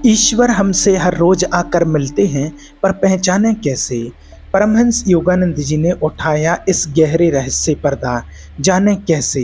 ईश्वर हमसे हर रोज आकर मिलते हैं, पर पहचाने कैसे? परमहंस योगानंद जी ने उठाया इस गहरे रहस्य पर्दा, जाने कैसे?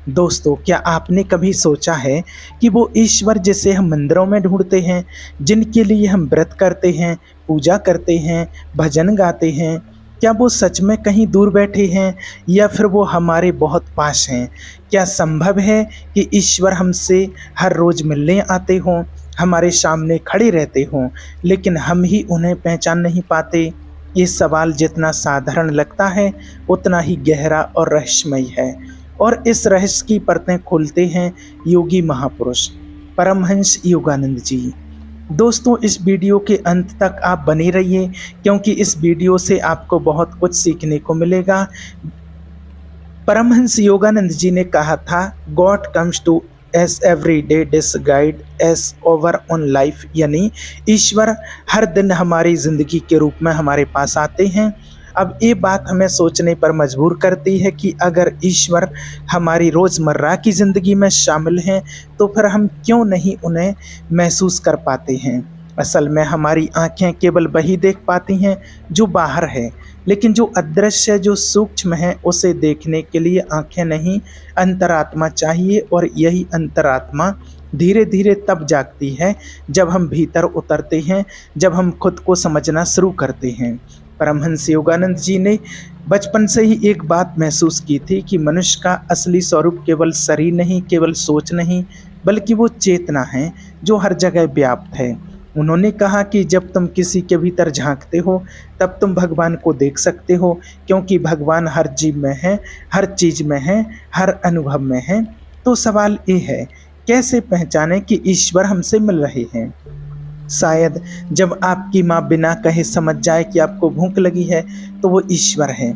दोस्तों, क्या आपने कभी सोचा है कि वो ईश्वर जिसे हम मंदिरों में ढूंढते हैं, जिनके लिए हम व्रत करते हैं, पूजा करते हैं, भजन गाते हैं, क्या वो सच में कहीं दूर बैठे हैं या फिर वो हमारे बहुत पास हैं? क्या संभव है कि ईश्वर हमसे हर रोज मिलने आते हों, हमारे सामने खड़े रहते हों, लेकिन हम ही उन्हें पहचान नहीं पाते? ये सवाल जितना साधारण लगता है, उतना ही गहरा और रहस्यमय है। और इस रहस्य की परतें खोलते हैं योगी महापुरुष परमहंस योगानंद जी। दोस्तों, इस वीडियो के अंत तक आप बने रहिए, क्योंकि इस वीडियो से आपको बहुत कुछ सीखने को मिलेगा। परमहंस योगानंद जी ने कहा था, God comes to us every day disguised as our own life, यानी ईश्वर हर दिन हमारी ज़िंदगी के रूप में हमारे पास आते हैं। अब ये बात हमें सोचने पर मजबूर करती है कि अगर ईश्वर हमारी रोज़मर्रा की ज़िंदगी में शामिल हैं, तो फिर हम क्यों नहीं उन्हें महसूस कर पाते हैं? असल में हमारी आँखें केवल वही देख पाती हैं जो बाहर है, लेकिन जो अदृश्य, जो सूक्ष्म है, उसे देखने के लिए आँखें नहीं, अंतरात्मा चाहिए। और यही अंतरात्मा धीरे धीरे तब जागती है जब हम भीतर उतरते हैं, जब हम खुद को समझना शुरू करते हैं। परमहंस योगानंद जी ने बचपन से ही एक बात महसूस की थी कि मनुष्य का असली स्वरूप केवल शरीर नहीं, केवल सोच नहीं, बल्कि वो चेतना है जो हर जगह व्याप्त है। उन्होंने कहा कि जब तुम किसी के भीतर झांकते हो, तब तुम भगवान को देख सकते हो, क्योंकि भगवान हर जीव में है, हर चीज़ में है, हर अनुभव में है। तो सवाल ये है, कैसे पहचानें कि ईश्वर हमसे मिल रहे हैं? शायद जब आपकी माँ बिना कहे समझ जाए कि आपको भूख लगी है, तो वो ईश्वर है।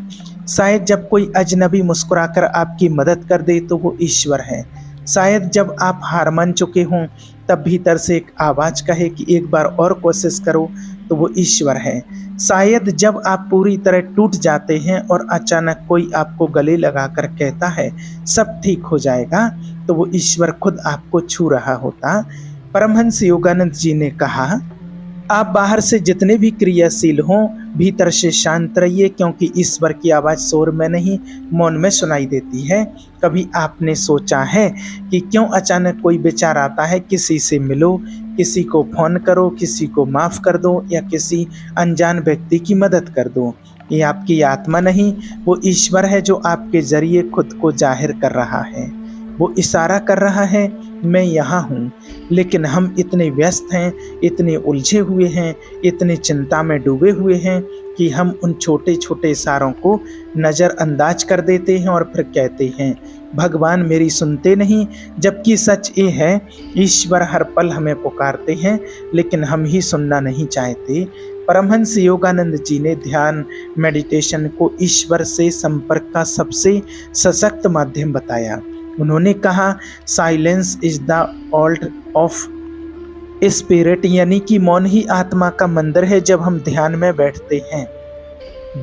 शायद जब कोई अजनबी मुस्कुराकर आपकी मदद कर दे, तो वो ईश्वर है। शायद जब आप हार मान चुके हों, तब भीतर से एक आवाज़ कहे कि एक बार और कोशिश करो, तो वो ईश्वर है। शायद जब आप पूरी तरह टूट जाते हैं और अचानक कोई आपको गले लगाकर कहता है सब ठीक हो जाएगा, तो वो ईश्वर खुद आपको छू रहा होता। परमहंस योगानंद जी ने कहा, आप बाहर से जितने भी क्रियाशील हों, भीतर से शांत रहिए, क्योंकि ईश्वर की आवाज़ शोर में नहीं, मौन में सुनाई देती है। कभी आपने सोचा है कि क्यों अचानक कोई विचार आता है, किसी से मिलो, किसी को फ़ोन करो, किसी को माफ़ कर दो, या किसी अनजान व्यक्ति की मदद कर दो? ये आपकी आत्मा नहीं, वो ईश्वर है जो आपके ज़रिए खुद को जाहिर कर रहा है। वो इशारा कर रहा है, मैं यहाँ हूँ। लेकिन हम इतने व्यस्त हैं, इतने उलझे हुए हैं, इतनी चिंता में डूबे हुए हैं कि हम उन छोटे छोटे इशारों को नज़रअंदाज कर देते हैं और फिर कहते हैं भगवान मेरी सुनते नहीं। जबकि सच ये है, ईश्वर हर पल हमें पुकारते हैं, लेकिन हम ही सुनना नहीं चाहते। परमहंस योगानंद जी ने ध्यान, मेडिटेशन को ईश्वर से संपर्क का सबसे सशक्त माध्यम बताया। उन्होंने कहा, silence is the alt of spirit, यानी कि मौन ही आत्मा का मंदिर है। जब हम ध्यान में बैठते हैं,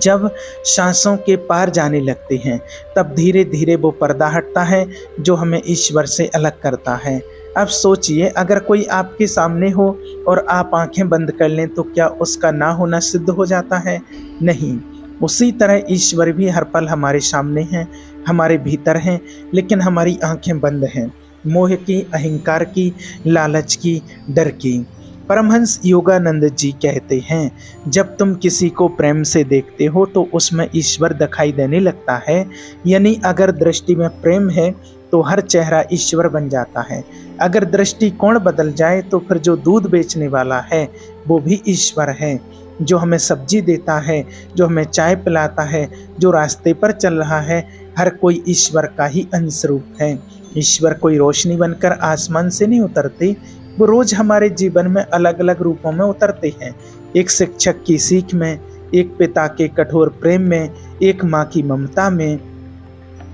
जब सांसों के पार जाने लगते हैं, तब धीरे धीरे वो पर्दा हटता है जो हमें ईश्वर से अलग करता है। अब सोचिए, अगर कोई आपके सामने हो और आप आंखें बंद कर लें, तो क्या उसका ना होना सिद्ध हो जाता है? नहीं। उसी तरह ईश्वर भी हर पल हमारे सामने हैं, हमारे भीतर हैं, लेकिन हमारी आंखें बंद हैं, मोह की, अहंकार की, लालच की, डर की। परमहंस योगानंद जी कहते हैं, जब तुम किसी को प्रेम से देखते हो, तो उसमें ईश्वर दिखाई देने लगता है। यानी अगर दृष्टि में प्रेम है, तो हर चेहरा ईश्वर बन जाता है। अगर दृष्टिकोण बदल जाए, तो फिर जो दूध बेचने वाला है, वो भी ईश्वर है। जो हमें सब्जी देता है, जो हमें चाय पिलाता है, जो रास्ते पर चल रहा है, हर कोई ईश्वर का ही अंश रूप है। ईश्वर कोई रोशनी बनकर आसमान से नहीं उतरते, वो रोज हमारे जीवन में अलग अलग रूपों में उतरते हैं। एक शिक्षक की सीख में, एक पिता के कठोर प्रेम में, एक माँ की ममता में,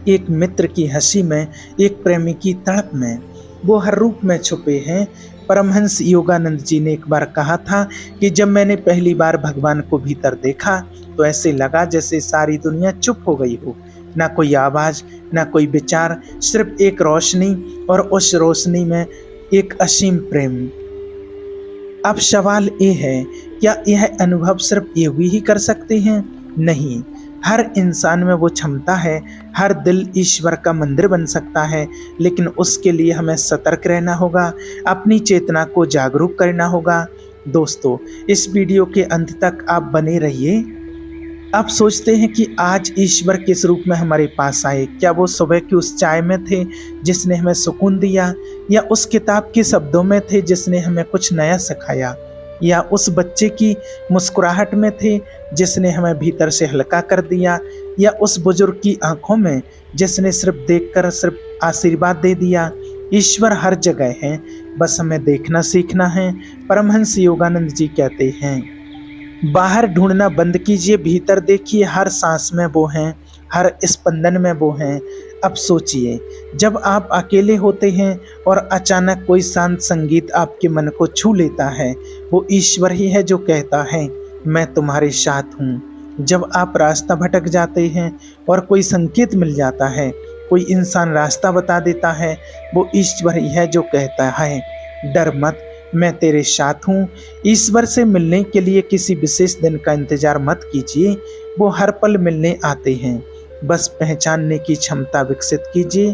एक मित्र की हंसी में, एक प्रेमी की तड़प में, वो हर रूप में छुपे हैं। परमहंस योगानंद जी ने एक बार कहा था कि जब मैंने पहली बार भगवान को भीतर देखा, तो ऐसे लगा जैसे सारी दुनिया चुप हो गई हो। ना कोई आवाज़, ना कोई विचार, सिर्फ एक रोशनी, और उस रोशनी में एक असीम प्रेम। अब सवाल ये है, क्या यह अनुभव सिर्फ योगी ही कर सकते हैं? नहीं, हर इंसान में वो क्षमता है। हर दिल ईश्वर का मंदिर बन सकता है, लेकिन उसके लिए हमें सतर्क रहना होगा, अपनी चेतना को जागरूक करना होगा। दोस्तों, इस वीडियो के अंत तक आप बने रहिए। आप सोचते हैं कि आज ईश्वर किस रूप में हमारे पास आए? क्या वो सुबह की उस चाय में थे जिसने हमें सुकून दिया, या उस किताब के शब्दों में थे जिसने हमें कुछ नया सिखाया, या उस बच्चे की मुस्कुराहट में थे जिसने हमें भीतर से हल्का कर दिया, या उस बुजुर्ग की आंखों में जिसने सिर्फ देखकर सिर्फ आशीर्वाद दे दिया? ईश्वर हर जगह है, बस हमें देखना सीखना है। परमहंस योगानंद जी कहते हैं, बाहर ढूंढना बंद कीजिए, भीतर देखिए, हर सांस में वो हैं, हर स्पंदन में वो हैं। अब सोचिए, जब आप अकेले होते हैं और अचानक कोई शांत संगीत आपके मन को छू लेता है, वो ईश्वर ही है जो कहता है, मैं तुम्हारे साथ हूँ। जब आप रास्ता भटक जाते हैं और कोई संकेत मिल जाता है, कोई इंसान रास्ता बता देता है, वो ईश्वर ही है जो कहता है, डर मत, मैं तेरे साथ हूँ। ईश्वर से मिलने के लिए किसी विशेष दिन का इंतजार मत कीजिए, वो हर पल मिलने आते हैं, बस पहचानने की क्षमता विकसित कीजिए।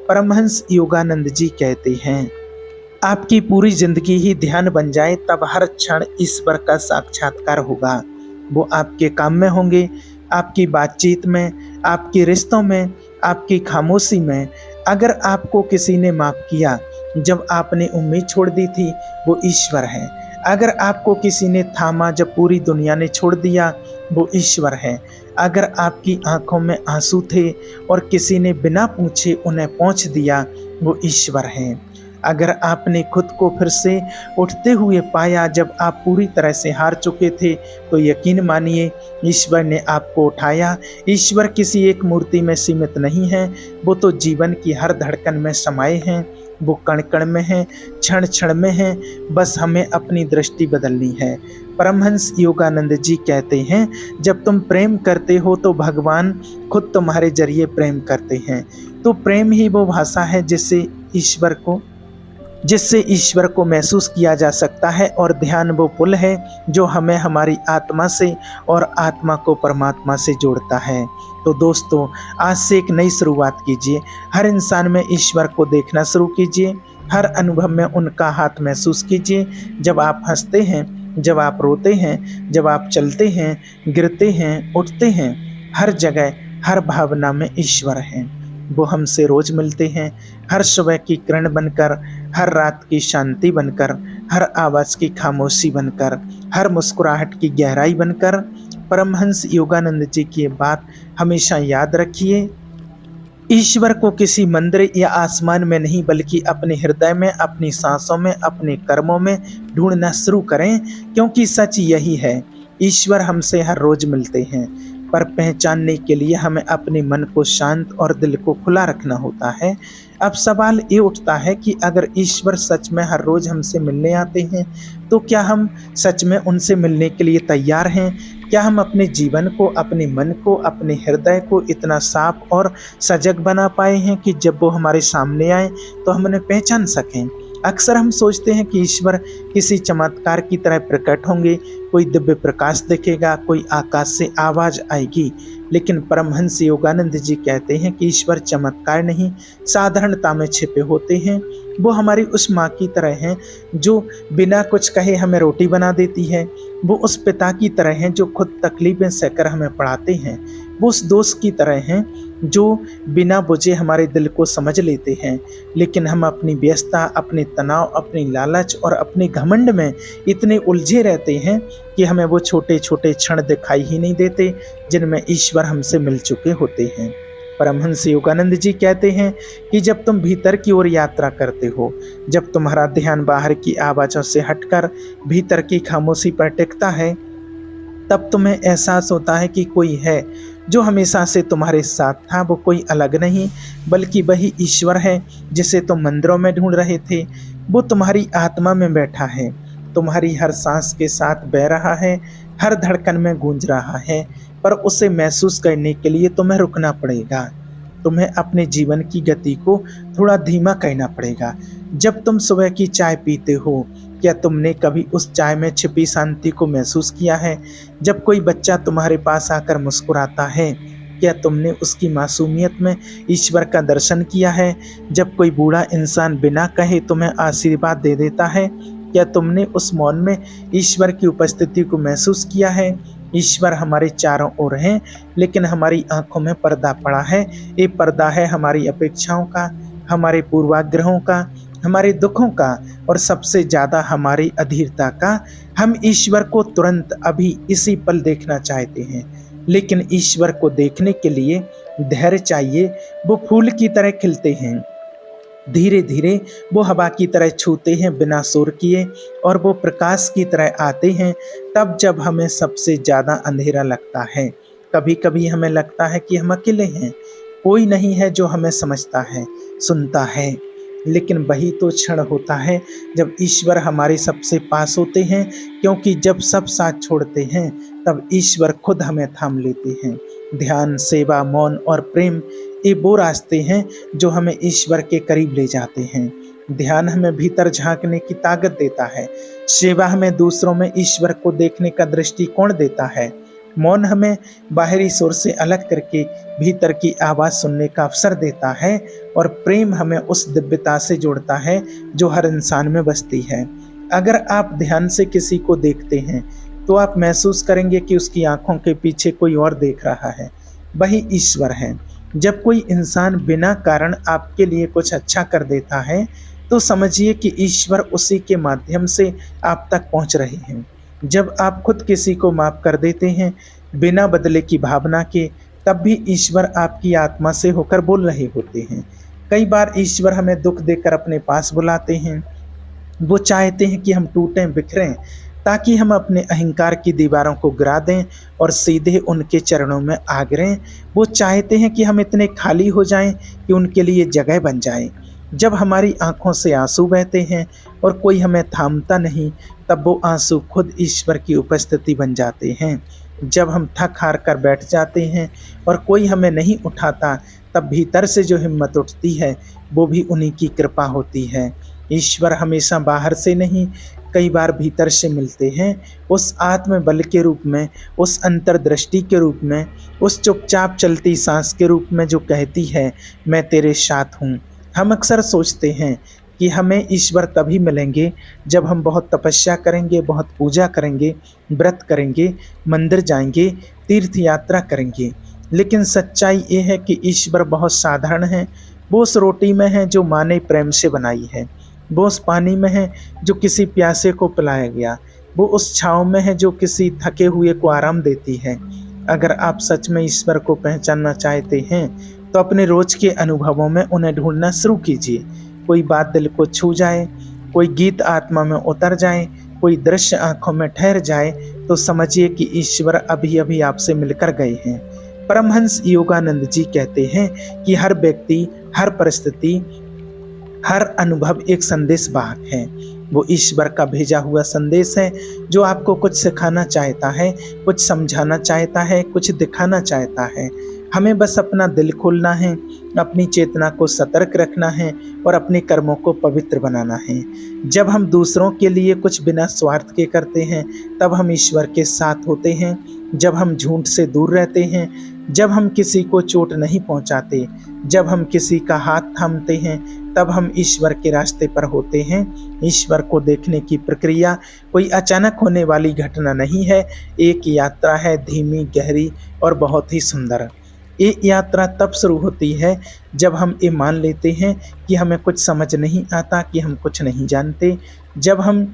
परमहंस योगानंद जी कहते हैं, आपकी पूरी जिंदगी ही ध्यान बन जाए, तब हर क्षण ईश्वर का साक्षात्कार होगा। वो आपके काम में होंगे, आपकी बातचीत में, आपके रिश्तों में, आपकी खामोशी में। अगर आपको किसी ने माफ किया जब आपने उम्मीद छोड़ दी थी, वो ईश्वर है। अगर आपको किसी ने थामा जब पूरी दुनिया ने छोड़ दिया, वो ईश्वर है। अगर आपकी आंखों में आंसू थे और किसी ने बिना पूछे उन्हें पहुँच दिया, वो ईश्वर है। अगर आपने खुद को फिर से उठते हुए पाया जब आप पूरी तरह से हार चुके थे, तो यकीन मानिए ईश्वर ने आपको उठाया। ईश्वर किसी एक मूर्ति में सीमित नहीं है, वो तो जीवन की हर धड़कन में समाये हैं, वो कण कण में है, क्षण क्षण में है, बस हमें अपनी दृष्टि बदलनी है। परमहंस योगानंद जी कहते हैं, जब तुम प्रेम करते हो तो भगवान खुद तुम्हारे जरिए प्रेम करते हैं। तो प्रेम ही वो भाषा है जिससे ईश्वर को महसूस किया जा सकता है, और ध्यान वो पुल है जो हमें हमारी आत्मा से और आत्मा को परमात्मा से जोड़ता है। तो दोस्तों, आज से एक नई शुरुआत कीजिए। हर इंसान में ईश्वर को देखना शुरू कीजिए, हर अनुभव में उनका हाथ महसूस कीजिए। जब आप हंसते हैं, जब आप रोते हैं, जब आप चलते हैं, गिरते हैं, उठते हैं, हर जगह हर भावना में ईश्वर है। वो हमसे रोज मिलते हैं, हर सुबह की किरण बनकर, हर रात की शांति बनकर, हर आवाज़ की खामोशी बनकर, हर मुस्कुराहट की गहराई बनकर। परमहंस योगानंद जी की बात हमेशा याद रखिए, ईश्वर को किसी मंदिर या आसमान में नहीं, बल्कि अपने हृदय में, अपनी सांसों में, अपने कर्मों में ढूंढना शुरू करें, क्योंकि सच यही है, ईश्वर हमसे हर रोज मिलते हैं। पर पहचानने के लिए हमें अपने मन को शांत और दिल को खुला रखना होता है। अब सवाल ये उठता है कि अगर ईश्वर सच में हर रोज़ हमसे मिलने आते हैं, तो क्या हम सच में उनसे मिलने के लिए तैयार हैं? क्या हम अपने जीवन को, अपने मन को, अपने हृदय को इतना साफ और सजग बना पाए हैं कि जब वो हमारे सामने आए तो हम उन्हें पहचान सकें? अक्सर हम सोचते हैं कि ईश्वर किसी चमत्कार की तरह प्रकट होंगे, कोई दिव्य प्रकाश दिखेगा, कोई आकाश से आवाज़ आएगी। लेकिन परमहंस योगानंद जी कहते हैं कि ईश्वर चमत्कार नहीं, साधारणता में छिपे होते हैं। वो हमारी उस माँ की तरह हैं जो बिना कुछ कहे हमें रोटी बना देती है। वो उस पिता की तरह हैं जो खुद तकलीफ़ें सहकर हमें पढ़ाते हैं। वो उस दोस्त की तरह हैं जो बिना बुझे हमारे दिल को समझ लेते हैं। लेकिन हम अपनी व्यस्तता, अपने तनाव, अपनी लालच और अपने घमंड में इतने उलझे रहते हैं कि हमें वो छोटे छोटे क्षण दिखाई ही नहीं देते जिनमें ईश्वर हमसे मिल चुके होते हैं। परमहंस योगानंद जी कहते हैं कि जब तुम भीतर की ओर यात्रा करते हो, जब तुम्हारा ध्यान बाहर की आवाज़ों से हटकर भीतर की खामोशी पर टिकता है, तब तुम्हें एहसास होता है कि कोई है जो हमेशा से तुम्हारे साथ था। वो कोई अलग नहीं, बल्कि वही ईश्वर है जिसे तुम मंदिरों में ढूंढ रहे थे। वो तुम्हारी आत्मा में बैठा है, तुम्हारी हर सांस के साथ बह रहा है, हर धड़कन में गूंज रहा है। पर उसे महसूस करने के लिए तुम्हें रुकना पड़ेगा, तुम्हें अपने जीवन की गति को थोड़ा धीमा करना पड़ेगा। जब तुम सुबह की चाय पीते हो, क्या तुमने कभी उस चाय में छिपी शांति को महसूस किया है? जब कोई बच्चा तुम्हारे पास आकर मुस्कुराता है, क्या तुमने उसकी मासूमियत में ईश्वर का दर्शन किया है? जब कोई बूढ़ा इंसान बिना कहे तुम्हें आशीर्वाद दे देता है, क्या तुमने उस मौन में ईश्वर की उपस्थिति को महसूस किया है? ईश्वर हमारे चारों ओर हैं, लेकिन हमारी आंखों में पर्दा पड़ा है। ये पर्दा है हमारी अपेक्षाओं का, हमारे पूर्वाग्रहों का, हमारे दुखों का और सबसे ज़्यादा हमारी अधीरता का। हम ईश्वर को तुरंत अभी इसी पल देखना चाहते हैं, लेकिन ईश्वर को देखने के लिए धैर्य चाहिए। वो फूल की तरह खिलते हैं, धीरे धीरे वो हवा की तरह छूते हैं बिना शोर किए, और वो प्रकाश की तरह आते हैं तब जब हमें सबसे ज़्यादा अंधेरा लगता है। कभी कभी हमें लगता है कि हम अकेले हैं, कोई नहीं है जो हमें समझता है, सुनता है। लेकिन वही तो क्षण होता है जब ईश्वर हमारे सबसे पास होते हैं, क्योंकि जब सब साथ छोड़ते हैं तब ईश्वर खुद हमें थाम लेते हैं। ध्यान, सेवा, मौन और प्रेम, ये वो रास्ते हैं जो हमें ईश्वर के करीब ले जाते हैं। ध्यान हमें भीतर झांकने की ताकत देता है, सेवा हमें दूसरों में ईश्वर को देखने का दृष्टिकोण देता है, मौन हमें बाहरी शोर से अलग करके भीतर की आवाज़ सुनने का अवसर देता है, और प्रेम हमें उस दिव्यता से जोड़ता है जो हर इंसान में बसती है। अगर आप ध्यान से किसी को देखते हैं तो आप महसूस करेंगे कि उसकी आंखों के पीछे कोई और देख रहा है, वही ईश्वर है। जब कोई इंसान बिना कारण आपके लिए कुछ अच्छा कर देता है तो समझिए कि ईश्वर उसी के माध्यम से आप तक पहुंच रहे हैं। जब आप खुद किसी को माफ कर देते हैं बिना बदले की भावना के, तब भी ईश्वर आपकी आत्मा से होकर बोल रहे होते हैं। कई बार ईश्वर हमें दुख देकर अपने पास बुलाते हैं। वो चाहते हैं कि हम टूटें, बिखरें, ताकि हम अपने अहंकार की दीवारों को गिरा दें और सीधे उनके चरणों में आ गिरें। वो चाहते हैं कि हम इतने खाली हो जाएं कि उनके लिए जगह बन जाए। जब हमारी आंखों से आंसू बहते हैं और कोई हमें थामता नहीं, तब वो आंसू खुद ईश्वर की उपस्थिति बन जाते हैं। जब हम थक हार कर बैठ जाते हैं और कोई हमें नहीं उठाता, तब भीतर से जो हिम्मत उठती है वो भी उन्हीं की कृपा होती है। ईश्वर हमेशा बाहर से नहीं, कई बार भीतर से मिलते हैं, उस आत्म बल के रूप में, उस अंतर्दृष्टि के रूप में, उस चुपचाप चलती सांस के रूप में जो कहती है मैं तेरे साथ हूँ। हम अक्सर सोचते हैं कि हमें ईश्वर तभी मिलेंगे जब हम बहुत तपस्या करेंगे, बहुत पूजा करेंगे, व्रत करेंगे, मंदिर जाएंगे, तीर्थ यात्रा करेंगे। लेकिन सच्चाई ये है कि ईश्वर बहुत साधारण है। वो उस रोटी में है जो माँ ने प्रेम से बनाई है, वो उस पानी में है जो किसी प्यासे को पिलाया गया, वो उस छाँव में है जो किसी थके हुए को आराम देती है। अगर आप सच में ईश्वर को पहचानना चाहते हैं तो अपने रोज के अनुभवों में उन्हें ढूंढना शुरू कीजिए। कोई बात दिल को छू जाए, कोई गीत आत्मा में उतर जाए, कोई दृश्य आंखों में ठहर जाए, तो समझिए कि ईश्वर अभी अभी आपसे मिलकर गए हैं। परमहंस योगानंद जी कहते हैं कि हर व्यक्ति, हर परिस्थिति, हर अनुभव एक संदेश वाहक है। वो ईश्वर का भेजा हुआ संदेश है जो आपको कुछ सिखाना चाहता है, कुछ समझाना चाहता है, कुछ दिखाना चाहता है। हमें बस अपना दिल खोलना है, अपनी चेतना को सतर्क रखना है और अपने कर्मों को पवित्र बनाना है। जब हम दूसरों के लिए कुछ बिना स्वार्थ के करते हैं तब हम ईश्वर के साथ होते हैं। जब हम झूठ से दूर रहते हैं, जब हम किसी को चोट नहीं पहुंचाते, जब हम किसी का हाथ थामते हैं, तब हम ईश्वर के रास्ते पर होते हैं। ईश्वर को देखने की प्रक्रिया कोई अचानक होने वाली घटना नहीं है, एक यात्रा है, धीमी, गहरी और बहुत ही सुंदर। ये यात्रा तब शुरू होती है जब हम ये मान लेते हैं कि हमें कुछ समझ नहीं आता, कि हम कुछ नहीं जानते। जब हम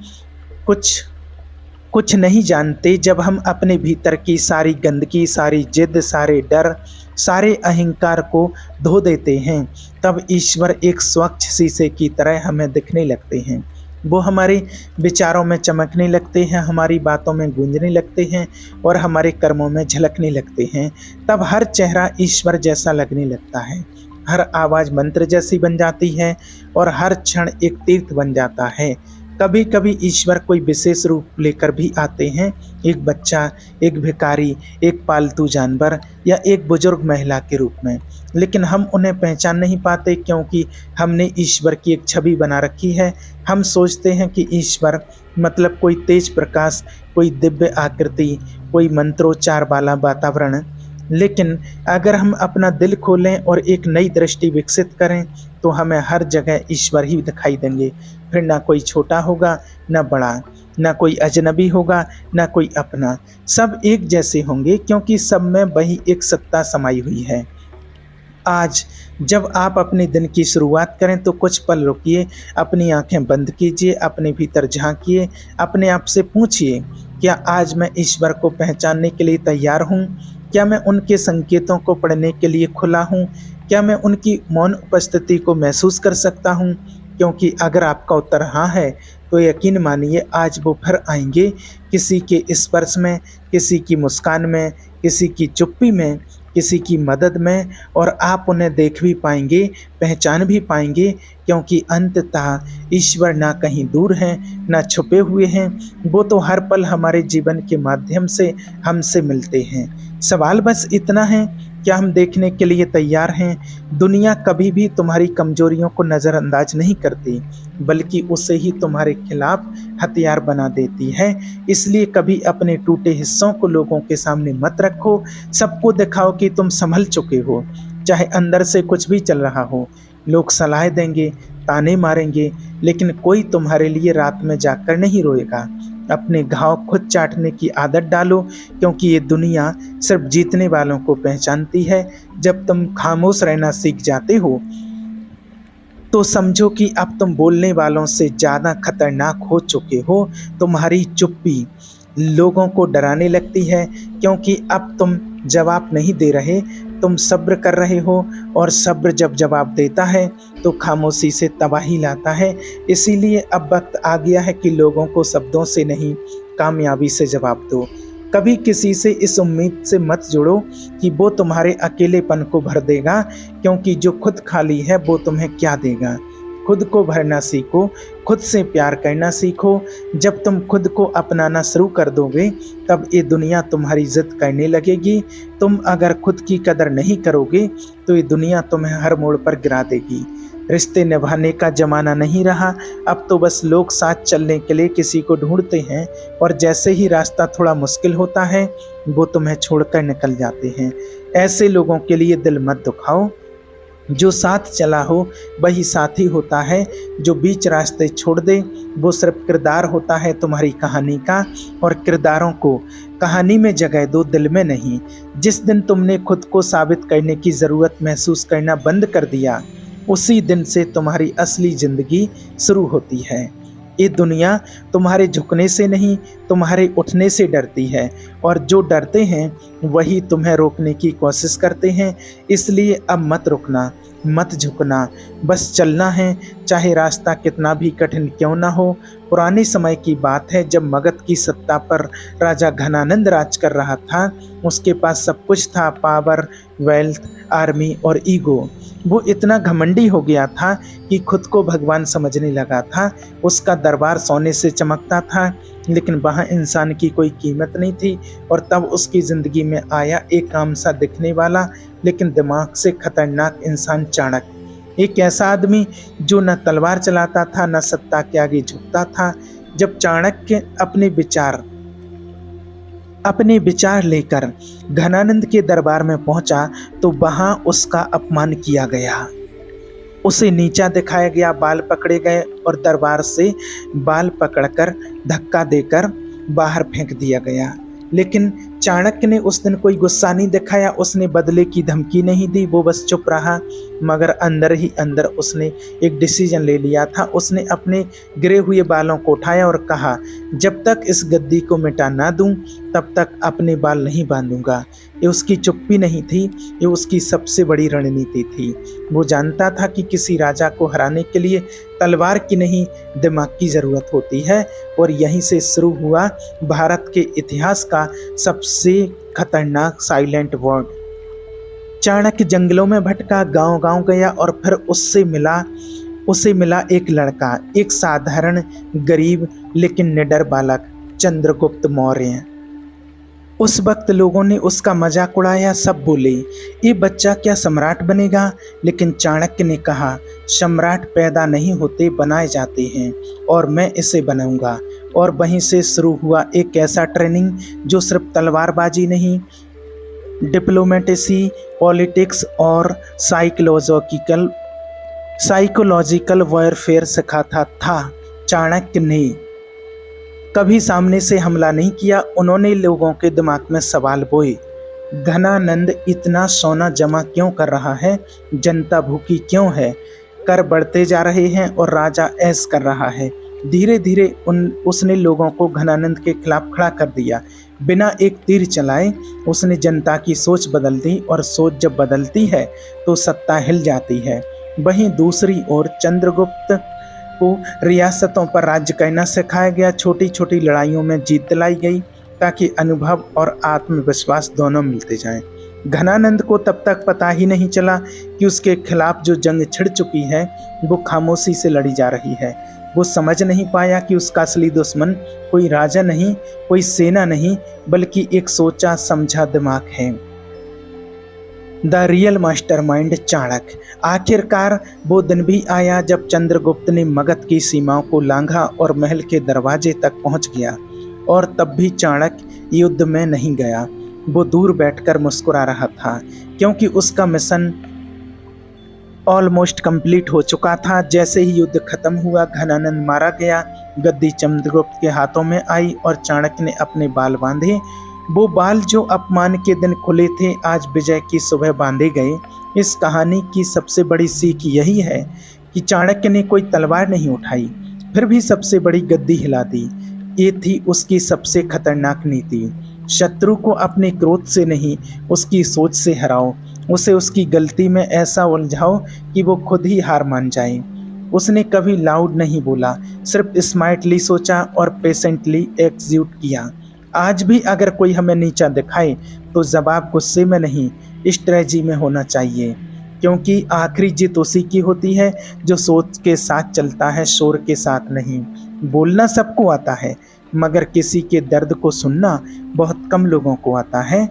कुछ नहीं जानते, जब हम अपने भीतर की सारी गंदगी, सारी जिद, सारे डर, सारे अहंकार को धो देते हैं, तब ईश्वर एक स्वच्छ शीशे की तरह हमें दिखने लगते हैं। वो हमारे विचारों में चमकने लगते हैं, हमारी बातों में गूंजने लगते हैं और हमारे कर्मों में झलकने लगते हैं। तब हर चेहरा ईश्वर जैसा लगने लगता है, हर आवाज़ मंत्र जैसी बन जाती है और हर क्षण एक तीर्थ बन जाता है। कभी कभी ईश्वर कोई विशेष रूप लेकर भी आते हैं, एक बच्चा, एक भिखारी, एक पालतू जानवर या एक बुजुर्ग महिला के रूप में। लेकिन हम उन्हें पहचान नहीं पाते क्योंकि हमने ईश्वर की एक छवि बना रखी है। हम सोचते हैं कि ईश्वर मतलब कोई तेज प्रकाश, कोई दिव्य आकृति, कोई मंत्रोच्चार वाला वातावरण। लेकिन अगर हम अपना दिल खोलें और एक नई दृष्टि विकसित करें तो हमें हर जगह ईश्वर ही दिखाई देंगे। फिर ना कोई छोटा होगा, ना बड़ा, ना कोई अजनबी होगा, ना कोई अपना। सब एक जैसे होंगे क्योंकि सब में वही एक सत्ता समाई हुई है। आज जब आप अपने दिन की शुरुआत करें तो कुछ पल रुकिए, अपनी आंखें बंद कीजिए, अपने भीतर झांकिए, अपने आप से पूछिए, क्या आज मैं ईश्वर को पहचानने के लिए तैयार हूँ? क्या मैं उनके संकेतों को पढ़ने के लिए खुला हूँ? क्या मैं उनकी मौन उपस्थिति को महसूस कर सकता हूँ? क्योंकि अगर आपका उत्तर हाँ है तो यकीन मानिए आज वो फिर आएंगे, किसी के स्पर्श में, किसी की मुस्कान में, किसी की चुप्पी में, किसी की मदद में, और आप उन्हें देख भी पाएंगे, पहचान भी पाएंगे। क्योंकि अंततः ईश्वर ना कहीं दूर हैं, ना छुपे हुए हैं, वो तो हर पल हमारे जीवन के माध्यम से हमसे मिलते हैं। सवाल बस इतना है, क्या हम देखने के लिए तैयार हैं? दुनिया कभी भी तुम्हारी कमजोरियों को नज़रअंदाज नहीं करती, बल्कि उसे ही तुम्हारे खिलाफ हथियार बना देती है। इसलिए कभी अपने टूटे हिस्सों को लोगों के सामने मत रखो। सबको दिखाओ कि तुम संभल चुके हो, चाहे अंदर से कुछ भी चल रहा हो। लोग सलाह देंगे, ताने मारेंगे, लेकिन कोई तुम्हारे लिए रात में जाकर नहीं रोएगा। अपने घाव खुद चाटने की आदत डालो, क्योंकि ये दुनिया सिर्फ जीतने वालों को पहचानती है। जब तुम खामोश रहना सीख जाते हो तो समझो कि अब तुम बोलने वालों से ज़्यादा खतरनाक हो चुके हो। तुम्हारी चुप्पी लोगों को डराने लगती है, क्योंकि अब तुम जवाब नहीं दे रहे, तुम सब्र कर रहे हो, और सब्र जब जवाब देता है तो खामोशी से तबाही लाता है। इसीलिए अब वक्त आ गया है कि लोगों को शब्दों से नहीं, कामयाबी से जवाब दो। कभी किसी से इस उम्मीद से मत जुड़ो कि वो तुम्हारे अकेलेपन को भर देगा, क्योंकि जो खुद खाली है वो तुम्हें क्या देगा। खुद को भरना सीखो, खुद से प्यार करना सीखो। जब तुम खुद को अपनाना शुरू कर दोगे तब ये दुनिया तुम्हारी इज्जत करने लगेगी। तुम अगर खुद की कदर नहीं करोगे तो ये दुनिया तुम्हें हर मोड़ पर गिरा देगी। रिश्ते निभाने का जमाना नहीं रहा, अब तो बस लोग साथ चलने के लिए किसी को ढूंढते हैं, और जैसे ही रास्ता थोड़ा मुश्किल होता है वो तुम्हें छोड़कर निकल जाते हैं। ऐसे लोगों के लिए दिल मत दुखाओ। जो साथ चला हो वही साथी होता है, जो बीच रास्ते छोड़ दे वो सिर्फ किरदार होता है तुम्हारी कहानी का। और किरदारों को कहानी में जगह दो, दिल में नहीं। जिस दिन तुमने खुद को साबित करने की ज़रूरत महसूस करना बंद कर दिया, उसी दिन से तुम्हारी असली ज़िंदगी शुरू होती है। ये दुनिया तुम्हारे झुकने से नहीं, तुम्हारे उठने से डरती है, और जो डरते हैं वही तुम्हें रोकने की कोशिश करते हैं। इसलिए अब मत रुकना, मत झुकना, बस चलना है, चाहे रास्ता कितना भी कठिन क्यों ना हो। पुराने समय की बात है, जब मगध की सत्ता पर राजा घनानंद राज कर रहा था। उसके पास सब कुछ था, पावर, वेल्थ, आर्मी और ईगो। वो इतना घमंडी हो गया था कि खुद को भगवान समझने लगा था। उसका दरबार सोने से चमकता था, लेकिन वहाँ इंसान की कोई कीमत नहीं थी। और तब उसकी ज़िंदगी में आया एक आम सा दिखने वाला लेकिन दिमाग से खतरनाक इंसान चाणक्य। एक ऐसा आदमी जो न तलवार चलाता था, न सत्ता के आगे झुकता था। जब चाणक्य अपने विचार लेकर घनानंद के दरबार में पहुंचा तो वहां उसका अपमान किया गया, उसे नीचा दिखाया गया, बाल पकड़े गए और दरबार से बाल पकड़कर धक्का देकर बाहर फेंक दिया गया। लेकिन चाणक्य ने उस दिन कोई गुस्सा नहीं दिखाया, उसने बदले की धमकी नहीं दी, वो बस चुप रहा। मगर अंदर ही अंदर उसने एक डिसीजन ले लिया था। उसने अपने गिरे हुए बालों को उठाया और कहा, जब तक इस गद्दी को मिटा ना दूं तब तक अपने बाल नहीं बांधूंगा। ये उसकी चुप्पी नहीं थी, ये उसकी सबसे बड़ी रणनीति थी। वो जानता था कि किसी राजा को हराने के लिए तलवार की नहीं, दिमाग की ज़रूरत होती है। और यहीं से शुरू हुआ भारत के इतिहास का सबसे खतरनाक साइलेंट वॉर। चाणक्य जंगलों में भटका, गांव-गांव गया और फिर उससे मिला उसे मिला एक लड़का, एक साधारण गरीब लेकिन निडर बालक, चंद्रगुप्त मौर्य। उस वक्त लोगों ने उसका मजाक उड़ाया, सब बोले ये बच्चा क्या सम्राट बनेगा। लेकिन चाणक्य ने कहा सम्राट पैदा नहीं होते बनाए जाते हैं और मैं इसे बनाऊंगा। और वहीं से शुरू हुआ एक ऐसा ट्रेनिंग जो सिर्फ तलवारबाजी नहीं, डिप्लोमेसी, पॉलिटिक्स और साइकोलॉजिकल वॉरफेयर सिखाता था। चाणक्य ने कभी सामने से हमला नहीं किया, उन्होंने लोगों के दिमाग में सवाल बोए। घनानंद इतना सोना जमा क्यों कर रहा है, जनता भूखी क्यों है, कर बढ़ते जा रहे हैं और राजा ऐश कर रहा है। धीरे धीरे उसने लोगों को घनानंद के खिलाफ खड़ा कर दिया। बिना एक तीर चलाए उसने जनता की सोच बदल दी, और सोच जब बदलती है तो सत्ता हिल जाती है। वहीं दूसरी ओर चंद्रगुप्त को रियासतों पर राज्य करना सिखाया गया। छोटी छोटी लड़ाइयों में जीत दिलाई गई ताकि अनुभव और आत्मविश्वास दोनों मिलते जाएं। घनानंद को तब तक पता ही नहीं चला कि उसके खिलाफ जो जंग छिड़ चुकी है वो खामोशी से लड़ी जा रही है। वो समझ नहीं पाया कि उसका असली दुश्मन कोई राजा नहीं, कोई सेना नहीं, बल्कि एक सोचा समझा दिमाग है। The real mastermind Chanakya. आखिरकार वो दिन भी आया जब चंद्रगुप्त ने मगध की सीमाओं को लांघा और महल के दरवाजे तक पहुंच गया। और तब भी चाणक्य युद्ध में नहीं गया। वो दूर बैठकर मुस्कुरा रहा था, क्योंकि उसका मिशन ऑलमोस्ट कंप्लीट हो चुका था। जैसे ही युद्ध खत्म हुआ, घनानंद मारा गया, गद्दी चंद्रगुप्त के हाथों में आई और चाणक्य ने अपने बाल बांधे। वो बाल जो अपमान के दिन खुले थे, आज विजय की सुबह बांधे गए। इस कहानी की सबसे बड़ी सीख यही है कि चाणक्य ने कोई तलवार नहीं उठाई, फिर भी सबसे बड़ी गद्दी हिला दी। ये थी उसकी सबसे खतरनाक नीति। शत्रु को अपने क्रोध से नहीं, उसकी सोच से हराओ। उसे उसकी गलती में ऐसा उलझाओ कि वो खुद ही हार मान जाए। उसने कभी लाउड नहीं बोला, सिर्फ स्मार्टली सोचा और पेशेंटली एग्जीक्यूट किया। आज भी अगर कोई हमें नीचा दिखाए तो जवाब गुस्से में नहीं, स्ट्रेटजी में होना चाहिए। क्योंकि आखिरी जीत उसी की होती है जो सोच के साथ चलता है, शोर के साथ नहीं। बोलना सबको आता है, मगर किसी के दर्द को सुनना बहुत कम लोगों को आता है।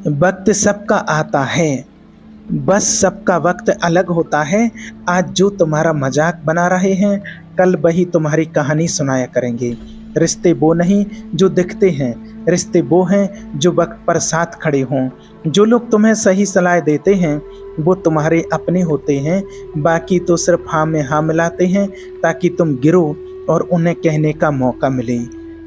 वक्त सबका आता है, बस सबका वक्त अलग होता है। आज जो तुम्हारा मजाक बना रहे हैं, कल वही तुम्हारी कहानी सुनाया करेंगे। रिश्ते वो नहीं जो दिखते हैं, रिश्ते वो हैं जो वक्त पर साथ खड़े हों। जो लोग तुम्हें सही सलाह देते हैं वो तुम्हारे अपने होते हैं, बाकी तो सिर्फ हाँ में हाँ मिलाते हैं ताकि तुम गिरो और उन्हें कहने का मौका मिले।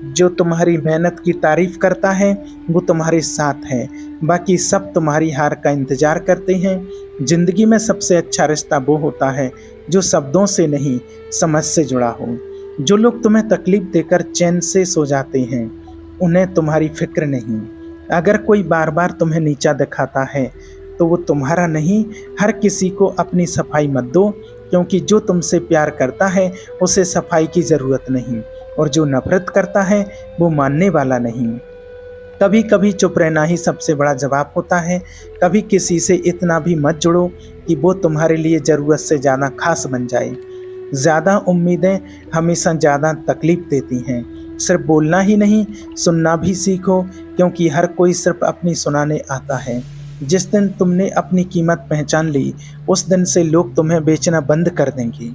जो तुम्हारी मेहनत की तारीफ करता है वो तुम्हारे साथ है, बाकी सब तुम्हारी हार का इंतजार करते हैं। जिंदगी में सबसे अच्छा रिश्ता वो होता है जो शब्दों से नहीं, समझ से जुड़ा हो। जो लोग तुम्हें तकलीफ देकर चैन से सो जाते हैं, उन्हें तुम्हारी फिक्र नहीं। अगर कोई बार बार तुम्हें नीचा दिखाता है तो वो तुम्हारा नहीं। हर किसी को अपनी सफाई मत दो, क्योंकि जो तुमसे प्यार करता है उसे सफाई की ज़रूरत नहीं, और जो नफरत करता है वो मानने वाला नहीं। कभी कभी चुप रहना ही सबसे बड़ा जवाब होता है। कभी किसी से इतना भी मत जुड़ो कि वो तुम्हारे लिए ज़रूरत से ज़्यादा खास बन जाए। ज़्यादा उम्मीदें हमेशा ज़्यादा तकलीफ देती हैं। सिर्फ बोलना ही नहीं, सुनना भी सीखो, क्योंकि हर कोई सिर्फ अपनी सुनाने आता है। जिस दिन तुमने अपनी कीमत पहचान ली, उस दिन से लोग तुम्हें बेचना बंद कर देंगे।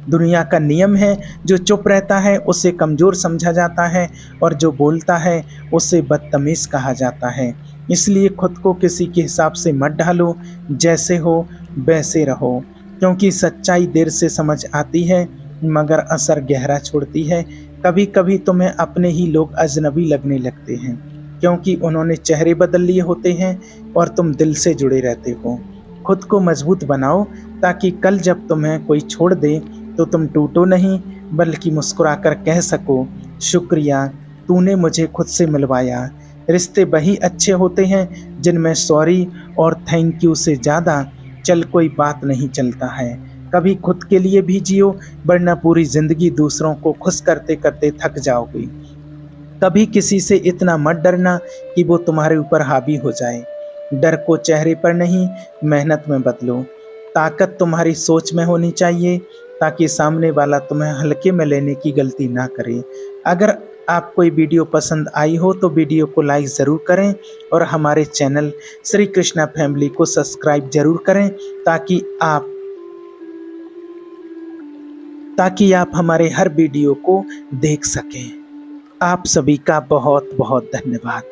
दुनिया का नियम है, जो चुप रहता है उसे कमज़ोर समझा जाता है, और जो बोलता है उसे बदतमीज़ कहा जाता है। इसलिए खुद को किसी के हिसाब से मत ढालो, जैसे हो वैसे रहो। क्योंकि सच्चाई देर से समझ आती है, मगर असर गहरा छोड़ती है। कभी कभी तुम्हें अपने ही लोग अजनबी लगने लगते हैं, क्योंकि उन्होंने चेहरे बदल लिए होते हैं और तुम दिल से जुड़े रहते हो। खुद को मजबूत बनाओ, ताकि कल जब तुम्हें कोई छोड़ दे तो तुम टूटो नहीं, बल्कि मुस्कुराकर कह सको, शुक्रिया, तूने मुझे खुद से मिलवाया। रिश्ते वही अच्छे होते हैं जिनमें सॉरी और थैंक यू से ज़्यादा चल कोई बात नहीं चलता है। कभी खुद के लिए भी जियो, वरना पूरी ज़िंदगी दूसरों को खुश करते करते थक जाओगे। कभी किसी से इतना मत डरना कि वो तुम्हारे ऊपर हावी हो जाए। डर को चेहरे पर नहीं, मेहनत में बदलो। ताकत तुम्हारी सोच में होनी चाहिए ताकि सामने वाला तुम्हें हल्के में लेने की गलती ना करे। अगर आप कोई वीडियो पसंद आई हो तो वीडियो को लाइक ज़रूर करें और हमारे चैनल श्री कृष्णा फैमिली को सब्सक्राइब ज़रूर करें ताकि आप हमारे हर वीडियो को देख सकें। आप सभी का बहुत बहुत धन्यवाद।